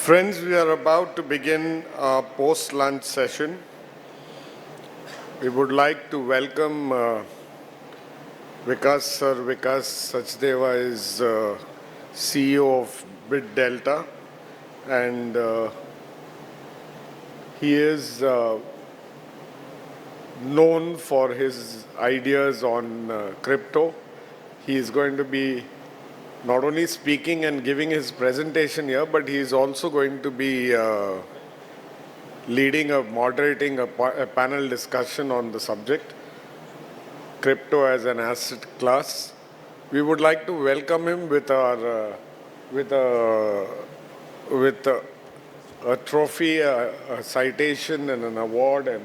Friends, we are about to begin our post-lunch session. We would like to welcome Vikaas sir. Vikaas Sachdeva is CEO of BitDelta, and he is known for his ideas on crypto. He is going to be not only speaking and giving his presentation here, but he is also going to be moderating a panel discussion on the subject, crypto as an asset class. We would like to welcome him with a trophy, a citation, and an award, and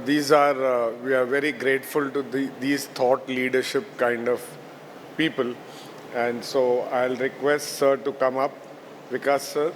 these are we are very grateful to these thought leadership kind of people. And so I'll request sir to come up. Vikaas sir.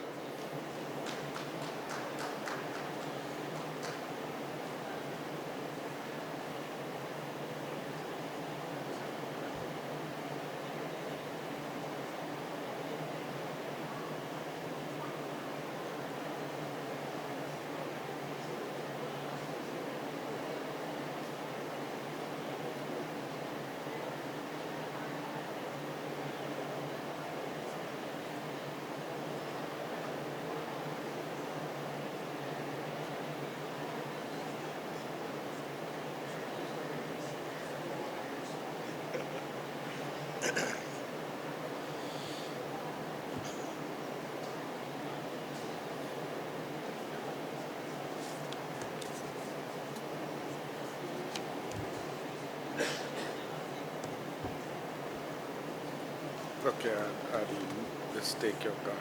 Okay, I'll just take your card.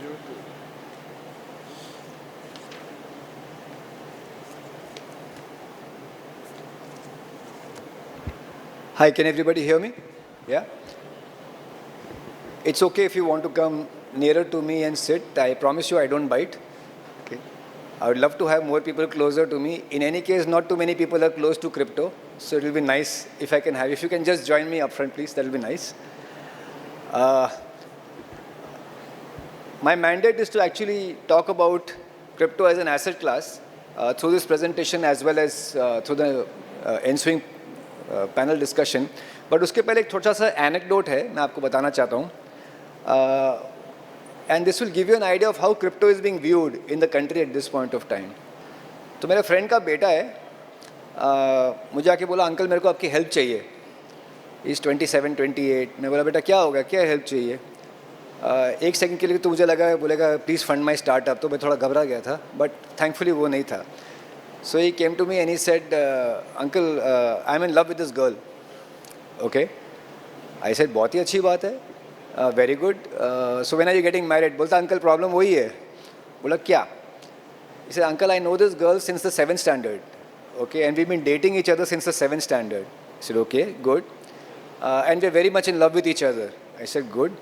You too. Hi, can everybody hear me? Yeah? It's okay if you want to come nearer to me and sit. I promise you I don't bite. Okay. I would love to have more people closer to me. In any case, not too many people are close to crypto. So it will be nice if I can have, if you can just join me up front, please, that will be nice. My mandate is to actually talk about crypto as an asset class through this presentation as well as through the ensuing panel discussion. But उसके पहले एक छोटा सा anecdote है, मैं आपको बताना चाहता हूँ. And this will give you an idea of how crypto is being viewed in the country at this point of time. तो मेरे फ्रेंड का बेटा है, मुझे आके बोला अंकल मेरे को आपकी हेल्प चाहिए. इज़ 27, 28. मैं बोला बेटा क्या होगा, क्या हेल्प चाहिए? एक सेकंड के लिए तो मुझे लगा बोलेगा प्लीज़ फंड माई स्टार्टअप, तो मैं थोड़ा घबरा गया था, बट थैंकफुली वो नहीं था. So he came to me and he said uncle I am in love with this girl. Okay, I said बहुत ही अच्छी बात है, very good. So when are you getting married? बोलता अंकल प्रॉब्लम वही है. बोला क्या? He said uncle I know this girl since the 7th standard. Okay, and we've been dating each other since the 7th standard. I said okay, good. And we're very much in love with each other. I said good.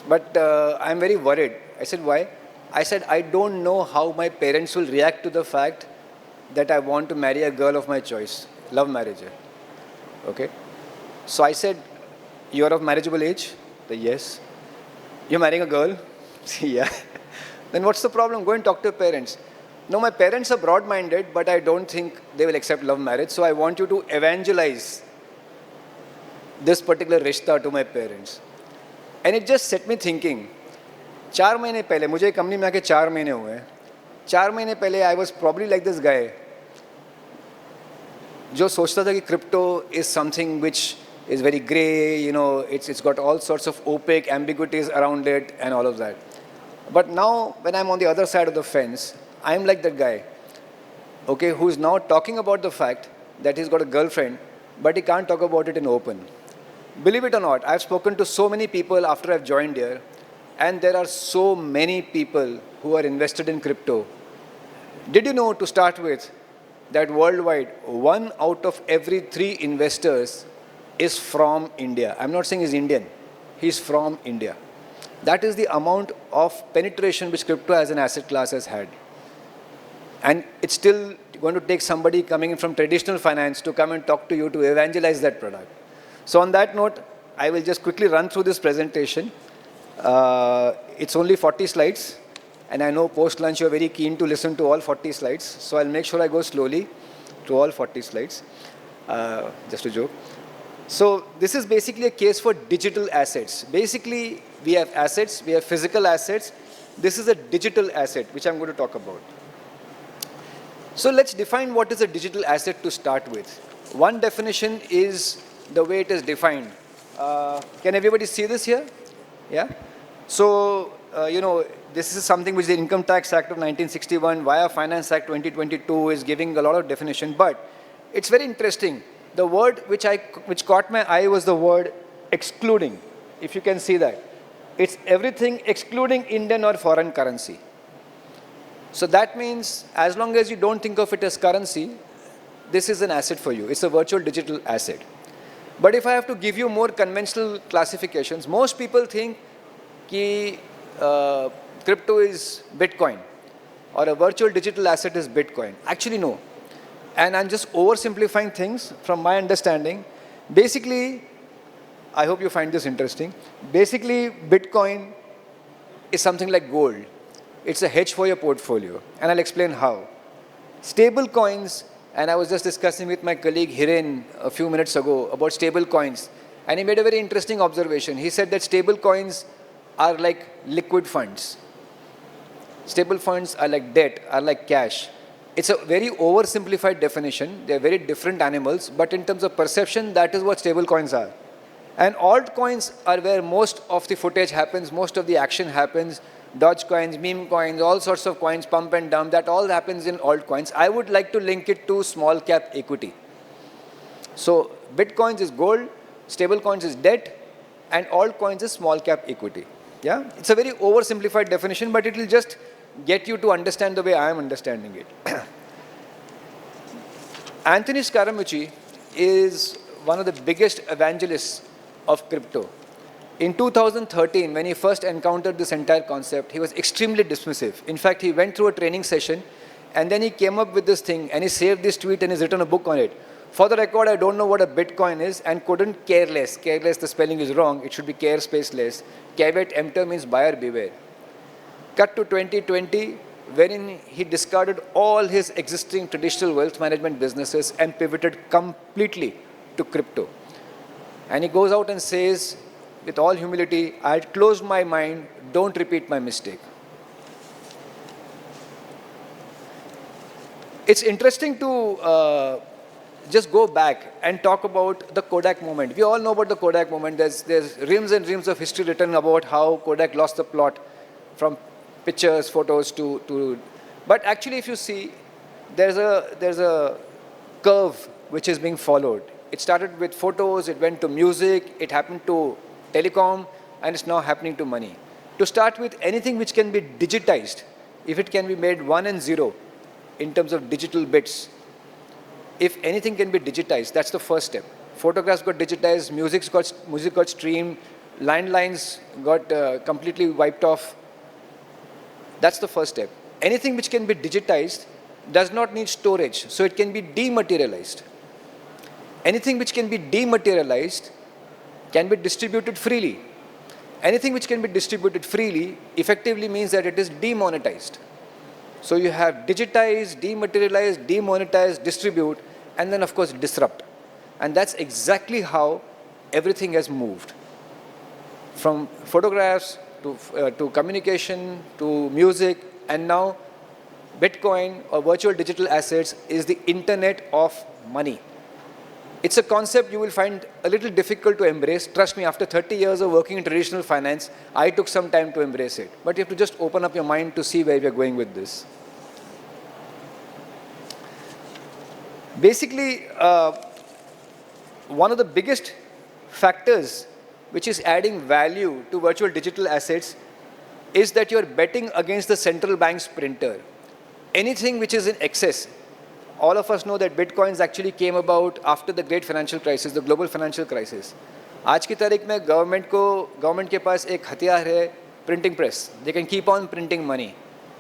But I'm very worried. I said, why? I said, I don't know how my parents will react to the fact that I want to marry a girl of my choice. Love marriage. Okay? So I said, you're of marriageable age? The yes. You're marrying a girl? Yeah. Then what's the problem? Go and talk to your parents. No, my parents are broad-minded, but I don't think they will accept love marriage. So I want you to evangelize this particular rishta to my parents. And it just set me thinking. 4 महीने पहले, मुझे company में आके 4 महीने हुए हैं. 4 महीने पहले I was probably like this guy, जो सोचता था कि crypto is something which is very grey, you know, it's got all sorts of opaque ambiguities around it and all of that. But now, when I'm on the other side of the fence, I'm like that guy, okay, who's now talking about the fact that he's got a girlfriend, but he can't talk about it in open. Believe it or not, I've spoken to so many people after I've joined here, and there are so many people who are invested in crypto. Did you know, to start with, that worldwide, 1 out of every 3 investors is from India? I'm not saying he's Indian. He's from India. That is the amount of penetration which crypto as an asset class has had. And it's still going to take somebody coming in from traditional finance to come and talk to you to evangelize that product. So on that note, I will just quickly run through this presentation. It's only 40 slides, and I know post-lunch you're very keen to listen to all 40 slides, so I'll make sure I go slowly through all 40 slides. Just a joke. So this is basically a case for digital assets. Basically, we have assets, we have physical assets. This is a digital asset, which I'm going to talk about. So let's define what is a digital asset to start with. One definition is the way it is defined. Can everybody see this here? Yeah? So, this is something which the Income Tax Act of 1961 via Finance Act 2022 is giving a lot of definition, but it's very interesting. The word which caught my eye was the word excluding, if you can see that. It's everything excluding Indian or foreign currency. So that means as long as you don't think of it as currency, this is an asset for you. It's a virtual digital asset. But if I have to give you more conventional classifications, most people think that crypto is Bitcoin or a virtual digital asset is Bitcoin. Actually, no. And I'm just oversimplifying things from my understanding. Basically, I hope you find this interesting. Basically, Bitcoin is something like gold. It's a hedge for your portfolio, and I'll explain how. Stable coins, and I was just discussing with my colleague Hiren a few minutes ago about stable coins, and he made a very interesting observation. He said that stable coins are like liquid funds. Stable funds are like debt, are like cash. It's a very oversimplified definition. They're very different animals, but in terms of perception, that is what stable coins are. And altcoins are where most of the footage happens, most of the action happens. Doge coins, meme coins, all sorts of coins, pump and dump, that all happens in altcoins. I would like to link it to small cap equity. So Bitcoins is gold, stable coins is debt, and altcoins is small cap equity. Yeah, it's a very oversimplified definition, but it will just get you to understand the way I am understanding it. Anthony Scaramucci is one of the biggest evangelists of crypto. In 2013, when he first encountered this entire concept, he was extremely dismissive. In fact, he went through a training session, and then he came up with this thing, and he saved this tweet and he's written a book on it. For the record, I don't know what a Bitcoin is and couldn't care less. Care less, the spelling is wrong. It should be care space less. Caveat emptor means buyer beware. Cut to 2020, wherein he discarded all his existing traditional wealth management businesses and pivoted completely to crypto. And he goes out and says, with all humility, I had closed my mind, don't repeat my mistake. It's interesting to just go back and talk about the Kodak moment. We all know about the Kodak moment. There's reams and reams of history written about how Kodak lost the plot from pictures, photos to. But actually, if you see, there's a curve which is being followed. It started with photos, it went to music, it happened to telecom, and it's now happening to money. To start with, anything which can be digitized, if it can be made 1 and 0 in terms of digital bits, if anything can be digitized, that's the first step. Photographs got digitized, music got streamed, landlines got completely wiped off. That's the first step. Anything which can be digitized does not need storage, so it can be dematerialized. Anything which can be dematerialized can be distributed freely. Anything which can be distributed freely effectively means that it is demonetized. So you have digitize, dematerialize, demonetize, distribute, and then of course disrupt. And that's exactly how everything has moved. From photographs to communication to music, and now Bitcoin or virtual digital assets is the internet of money. It's a concept you will find a little difficult to embrace. Trust me, after 30 years of working in traditional finance, I took some time to embrace it. But you have to just open up your mind to see where we are going with this. Basically, one of the biggest factors which is adding value to virtual digital assets is that you're betting against the central bank's printer. Anything which is in excess. All of us know that Bitcoins actually came about after the great financial crisis, the global financial crisis. आज की तारीख में government के पास एक हथियार है, printing press. They can keep on printing money.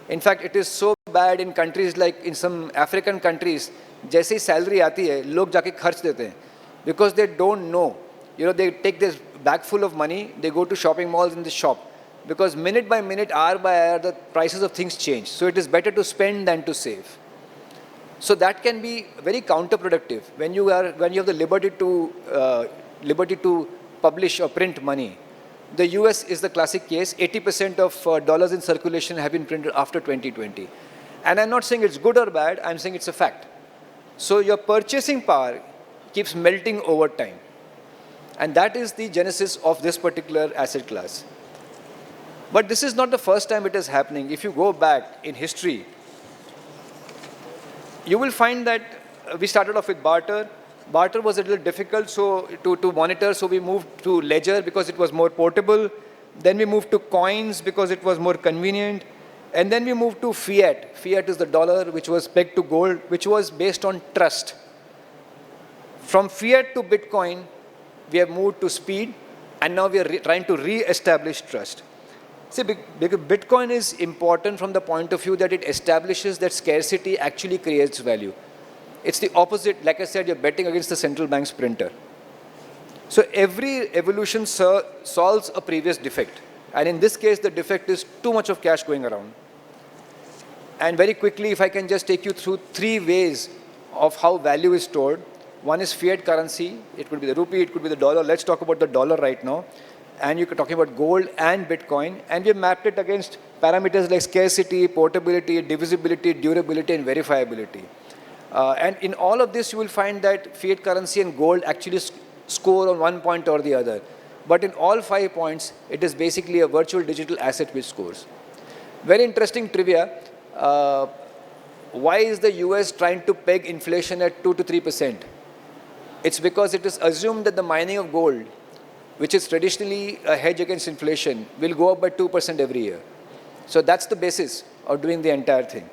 In fact, it is so bad in countries like in some African countries, जैसे ही salary आती है, लोग जाके खर्च देते हैं, because they don't know. You know, they take this bag full of money, they go to shopping malls in the shop, because minute by minute, hour by hour, the prices of things change. So it is better to spend than to save. So that can be very counterproductive when you have the liberty to publish or print money. The US is the classic case. 80% of dollars in circulation have been printed after 2020. And I'm not saying it's good or bad, I'm saying it's a fact. So your purchasing power keeps melting over time. And that is the genesis of this particular asset class. But this is not the first time it is happening. If you go back in history, you will find that we started off with barter. Barter was a little difficult to monitor, so we moved to ledger because it was more portable. Then we moved to coins because it was more convenient. And then we moved to fiat. Fiat is the dollar, which was pegged to gold, which was based on trust. From fiat to Bitcoin, we have moved to speed, and now we are trying to re-establish trust. See, Bitcoin is important from the point of view that it establishes that scarcity actually creates value. It's the opposite. Like I said, you're betting against the central bank's printer. So every evolution solves a previous defect. And in this case, the defect is too much of cash going around. And very quickly, if I can just take you through 3 ways of how value is stored. One is fiat currency. It could be the rupee, it could be the dollar. Let's talk about the dollar right now. And you're talking about gold and Bitcoin, and we mapped it against parameters like scarcity, portability, divisibility, durability, and verifiability. And in all of this, you will find that fiat currency and gold actually score on one point or the other. But in all 5 points, it is basically a virtual digital asset which scores. Very interesting trivia. Why is the US trying to peg inflation at 2 to 3%? It's because it is assumed that the mining of gold, which is traditionally a hedge against inflation, will go up by 2% every year. So that's the basis of doing the entire thing.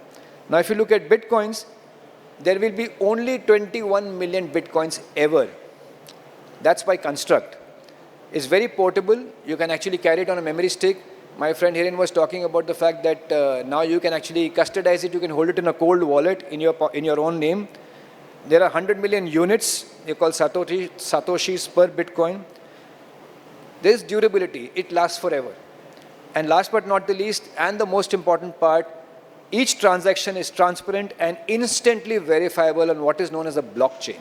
Now, if you look at Bitcoins, there will be only 21 million Bitcoins ever. That's by construct. It's very portable. You can actually carry it on a memory stick. My friend Hiren was talking about the fact that now you can actually custodize it. You can hold it in a cold wallet in your own name. There are 100 million units. They're called Satoshis per Bitcoin. There's durability. It lasts forever. And last but not the least, and the most important part, each transaction is transparent and instantly verifiable on what is known as a blockchain.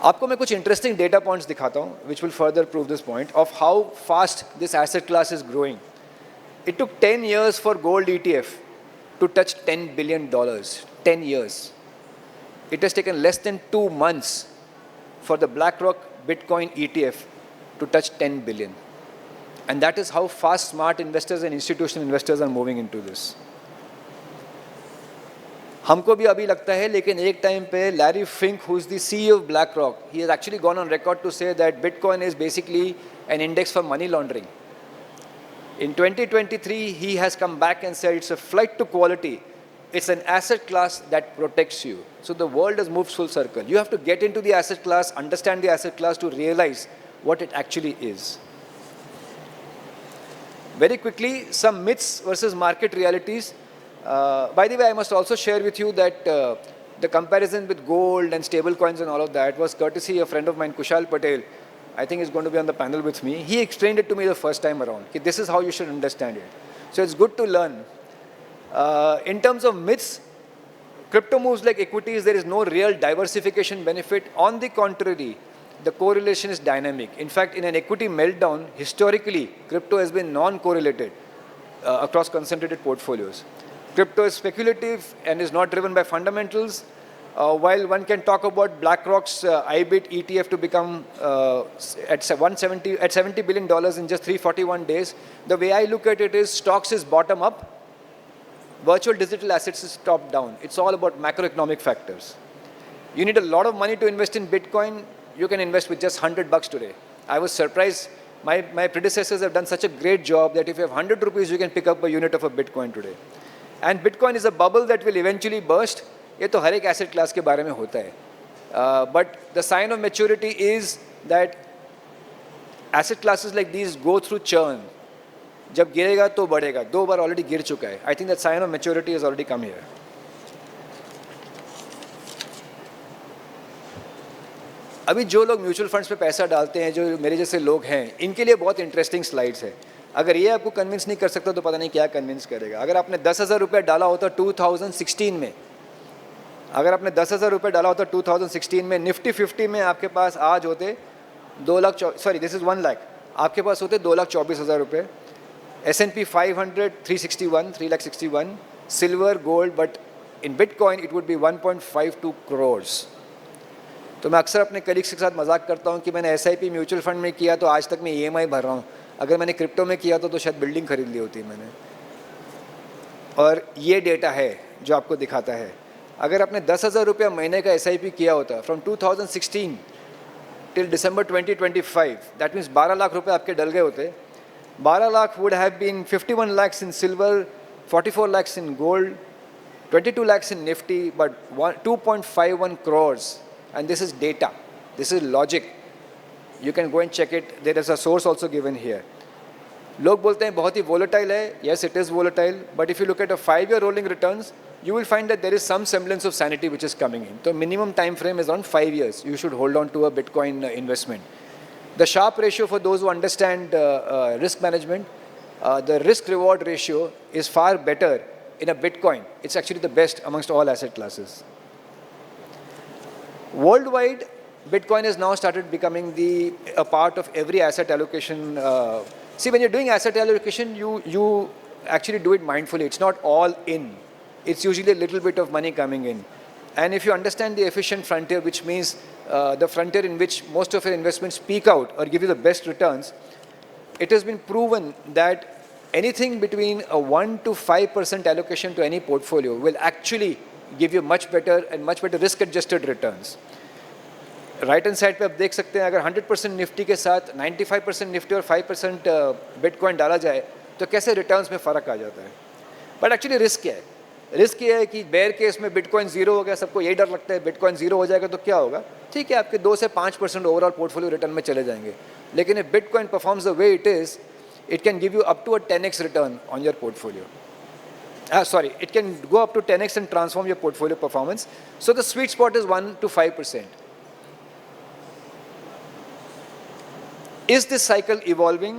आपको मैं कुछ interesting data points दिखाता हूँ, which will further prove this point of how fast this asset class is growing. It took 10 years for gold ETF to touch $10 billion. 10 years. It has taken less than 2 months for the BlackRock Bitcoin ETF to touch 10 billion. And that is how fast smart investors and institutional investors are moving into this. हमको भी अभी लगता है, लेकिन एक time पे Larry Fink, who is the CEO of BlackRock, he has actually gone on record to say that Bitcoin is basically an index for money laundering. In 2023, he has come back and said it's a flight to quality. It's an asset class that protects you. So the world has moved full circle. You have to get into the asset class, understand the asset class to realize what it actually is. Very quickly, some myths versus market realities. By the way, I must also share with you that the comparison with gold and stable coins and all of that was courtesy of a friend of mine, Kushal Patel. I think he's going to be on the panel with me. He explained it to me the first time around. This is how you should understand it. So it's good to learn. In terms of myths, crypto moves like equities, there is no real diversification benefit. On the contrary, the correlation is dynamic. In fact, in an equity meltdown, historically, crypto has been non-correlated across concentrated portfolios. Crypto is speculative and is not driven by fundamentals. While one can talk about BlackRock's IBIT ETF to become at $70 billion in just 341 days, the way I look at it is stocks is bottom up, virtual digital assets is top down. It's all about macroeconomic factors. You need a lot of money to invest in Bitcoin. You can invest with just $100 today. I was surprised. My predecessors have done such a great job that if you have 100 rupees, you can pick up a unit of a Bitcoin today. And Bitcoin is a bubble that will eventually burst. ये तो हर एक asset class के बारे में होता है. But the sign of maturity is that asset classes like these go through churn. जब गिरेगा तो बढ़ेगा, 2 बार ऑलरेडी गिर चुका है. I think that sign of maturity is already come here. अभी जो लोग म्यूचुअल फंड्स पे पैसा डालते हैं, जो मेरे जैसे लोग हैं, इनके लिए बहुत इंटरेस्टिंग स्लाइड्स है. अगर ये आपको कन्विंस नहीं कर सकता तो पता नहीं क्या कन्विंस करेगा. अगर आपने 10,000 रुपये डाला होता 2016 में, अगर आपने 10,000 रुपये डाला होता 2016 में, निफ्टी 50 में आपके पास आज होते 2 lakh, sorry this is 1 lakh, आपके पास होते 2,24,000 रुपये. S&P 500 361, silver gold, but in bitcoin it would be 1.52 crores. तो मैं अक्सर अपने कलीग्स के साथ मजाक करता हूँ कि मैंने SIP म्यूचुअल फंड में किया तो आज तक मैं EMI भर रहा हूँ. अगर मैंने क्रिप्टो में किया तो शायद बिल्डिंग खरीद ली होती मैंने. और ये डेटा है जो आपको दिखाता है. अगर आपने 10,000 रुपया महीने का SIP किया होता from 2016 till December 2025, that means 12 lakh रुपये आपके डल गए होते. 12 lakh would have been 51 lakhs in silver, 44 lakhs in gold, 22 lakhs in Nifty, but 2.51 crores. And this is data. This is logic. You can go and check it. There is a source also given here. लोग बोलते हैं बहुत ही volatile है. Yes, it is volatile. But if you look at a 5-year rolling returns, you will find that there is some semblance of sanity which is coming in. So minimum time frame is around 5 years. You should hold on to a Bitcoin investment. The Sharpe ratio, for those who understand risk management, the risk reward ratio is far better in a Bitcoin. It's actually the best amongst all asset classes. Worldwide, Bitcoin has now started becoming a part of every asset allocation. See, when you're doing asset allocation, you actually do it mindfully. It's not all in. It's usually a little bit of money coming in. And if you understand the efficient frontier, which means the frontier in which most of your investments peak out or give you the best returns, it has been proven that anything between a 1 to 5% allocation to any portfolio will actually give you much better risk-adjusted returns. Right hand side पे आप देख सकते हैं, अगर 100% Nifty के साथ 95% Nifty और 5% bitcoin डाला जाए तो कैसे रिटर्न्स में फ़र्क आ जाता है. बट एक्चुअली रिस्क क्या है? रिस्क ये है कि बेयर केस में बिटकॉइन जीरो हो गया, सबको यही डर लगता है बिटकॉइन जीरो हो जाएगा तो क्या होगा. ठीक है, आपके 2 से 5% ओवरऑल पोर्टफोलियो रिटर्न में चले जाएंगे. लेकिन if bitcoin performs the way it is, it can give you up to a 10x return on your portfolio. It can go up to 10x and transform your portfolio performance. So the sweet spot is 1 to 5%. Is this cycle evolving?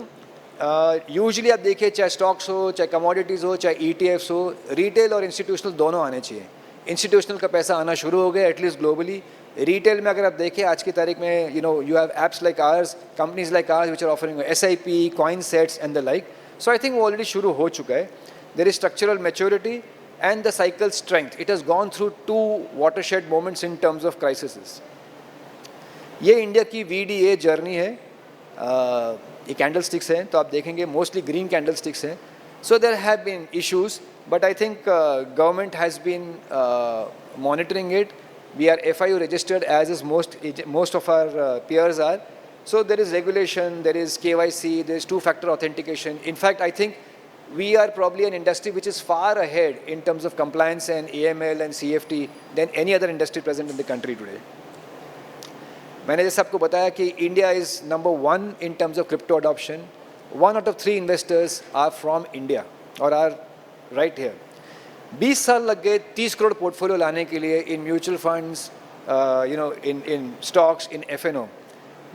Usually आप देखिए, चाहे stocks हो, चाहे commodities हो, चाहे ETFs हो, retail और institutional दोनों आने चाहिए. इंस्टीट्यूशनल का पैसा आना शुरू हो गया एटलीस्ट ग्लोबली. रिटेल में अगर आप देखें आज की तारीख में, you have apps like ours, companies like ours which are offering SIP, coin sets and the like. So I think वो ऑलरेडी शुरू हो चुका है. There is structural maturity and the cycle strength. It has gone through 2 watershed moments in terms of crises. ये India की VDA journey है. ये candle sticks हैं तो आप देखेंगे मोस्टली ग्रीन कैंडल स्टिक्स हैं. So there have been issues, but I think government has been monitoring it. We are FIU registered, as is most of our peers are. So there is regulation, there is KYC, there is 2-factor authentication. In fact, I think we are probably an industry which is far ahead in terms of compliance and AML and CFT than any other industry present in the country today. मैंने जैसे आपको बताया कि India is number 1 in terms of crypto adoption. 1 out of 3 investors are from India or are right here. 20 साल लग गए 30 crore portfolio लाने के लिए in mutual funds, in stocks, in FNO.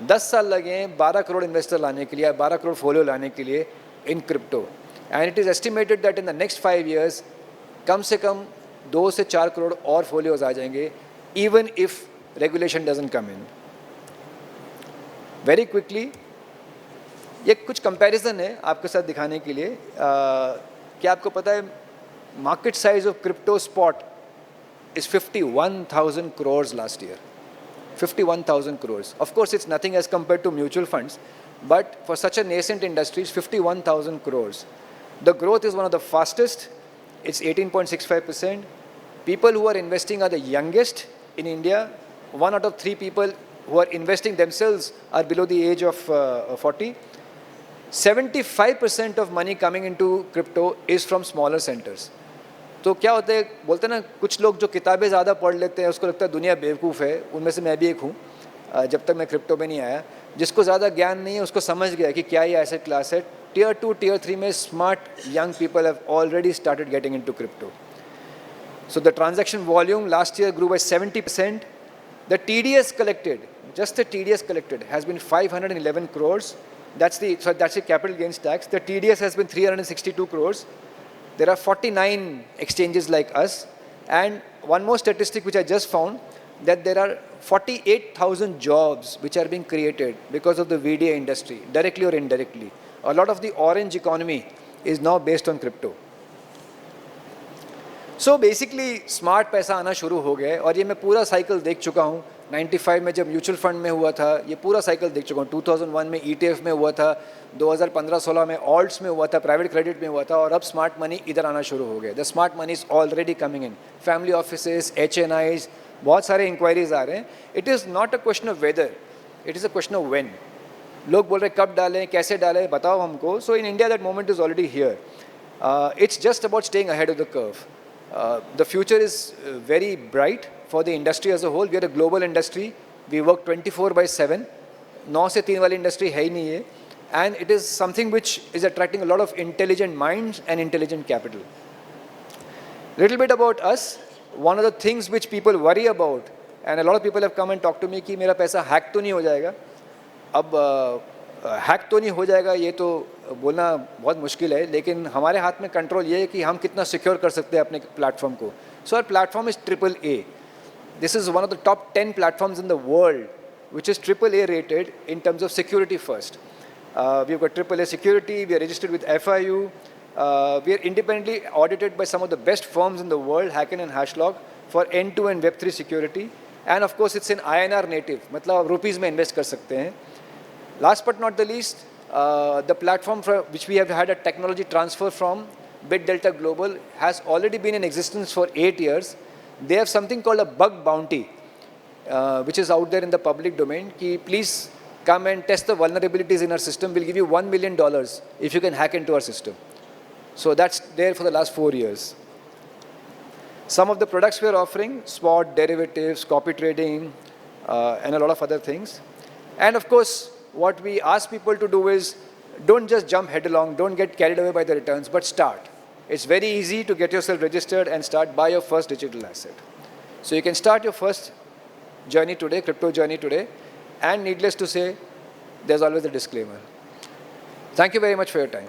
10 साल लगे हैं 12 करोड़ इन्वेस्टर लाने के लिए, 12 करोड़ फोलियो लाने के लिए in crypto. And it is estimated that in the next 5 years कम से कम 2 से 4 करोड़ और फोलियोज आ जाएंगे, even if regulation doesn't come in. Very quickly ये कुछ कंपैरिजन है आपके साथ दिखाने के लिए. क्या आपको पता है market size of crypto spot is 51,000 crores last year. 51,000 crores. Of course, it's nothing as compared to mutual funds, but for such a nascent industry, it's 51,000 crores. The growth is one of the fastest. It's 18.65%. People who are investing are the youngest in India. 1 out of 3 people who are investing themselves are below the age of 40. 75% of money coming into crypto is from smaller centers. तो क्या होता है, बोलते हैं ना, कुछ लोग जो किताबें ज़्यादा पढ़ लेते हैं उसको लगता है दुनिया बेवकूफ़ है. उनमें से मैं भी एक हूँ. जब तक मैं क्रिप्टो में नहीं आया, जिसको ज़्यादा ज्ञान नहीं है उसको समझ गया कि क्या ये एसेट क्लास है, tier 2, tier 3 में smart young people have already started getting into crypto. So the transaction volume last year grew by 70%. The TDS collected, just the TDS collected, has been 511 crores. That's the capital gains tax. The TDS has been 362 crores. There are 49 exchanges like us. And one more statistic which I just found, that there are 48,000 jobs which are being created because of the VDA industry, directly or indirectly. A lot of the orange economy is now based on crypto. So basically smart पैसा आना शुरू हो गया है और ये मैं पूरा साइकिल देख चुका हूँ. 95 में जब म्यूचुअल फंड में हुआ था, ये पूरा साइकिल देख चुका हूँ. 2001 में ETF में हुआ था, 2015-16 में ऑल्ट्स में हुआ था, प्राइवेट क्रेडिट में हुआ था और अब स्मार्ट मनी इधर आना शुरू हो गया. The smart money is already coming in. Family offices, HNIs, बहुत सारे इंक्वायरीज आ रहे हैं. It is not a question of whether, it is a question of when. लोग बोल रहे कब डालें, कैसे डालें, बताओ हमको. So in India that moment is already here. It's just about staying ahead of the curve. The future is very bright for the industry as a whole. We are a global industry. We work 24/7. 9 से 3 वाली industry है ही नहीं है. And it is something which is attracting a lot of intelligent minds and intelligent capital. Little bit about us. One of the things which people worry about, and a lot of people have come and talked to me कि मेरा पैसा hack तो नहीं हो जाएगा. अब hack तो नहीं हो जाएगा ये तो बोलना बहुत मुश्किल है, लेकिन हमारे हाथ में कंट्रोल ये है कि हम कितना सिक्योर कर सकते हैं अपने प्लेटफॉर्म को. So our platform is AAA. This is one of the top 10 platforms in the world which is AAA rated in terms of security first. We've got AAA security, we are registered with FIU, we are independently audited by some of the best firms in the world, Hacken and Hashlog, for end-to-end Web3 security. And of course it's in INR native, मतलब आप rupees में invest कर सकते हैं. Last but not the least, the platform for which we have had a technology transfer from, BitDelta Global, has already been in existence for 8 years. They have something called a bug bounty, which is out there in the public domain. Ki please come and test the vulnerabilities in our system. We'll give you $1 million if you can hack into our system. So that's there for the last 4 years. Some of the products we are offering, spot, derivatives, copy trading, and a lot of other things. And of course, what we ask people to do is, don't just jump headlong, don't get carried away by the returns, but start. It's very easy to get yourself registered and start, buy your first digital asset. So you can start your first journey today, crypto journey today, and needless to say, there's always a disclaimer. Thank you very much for your time.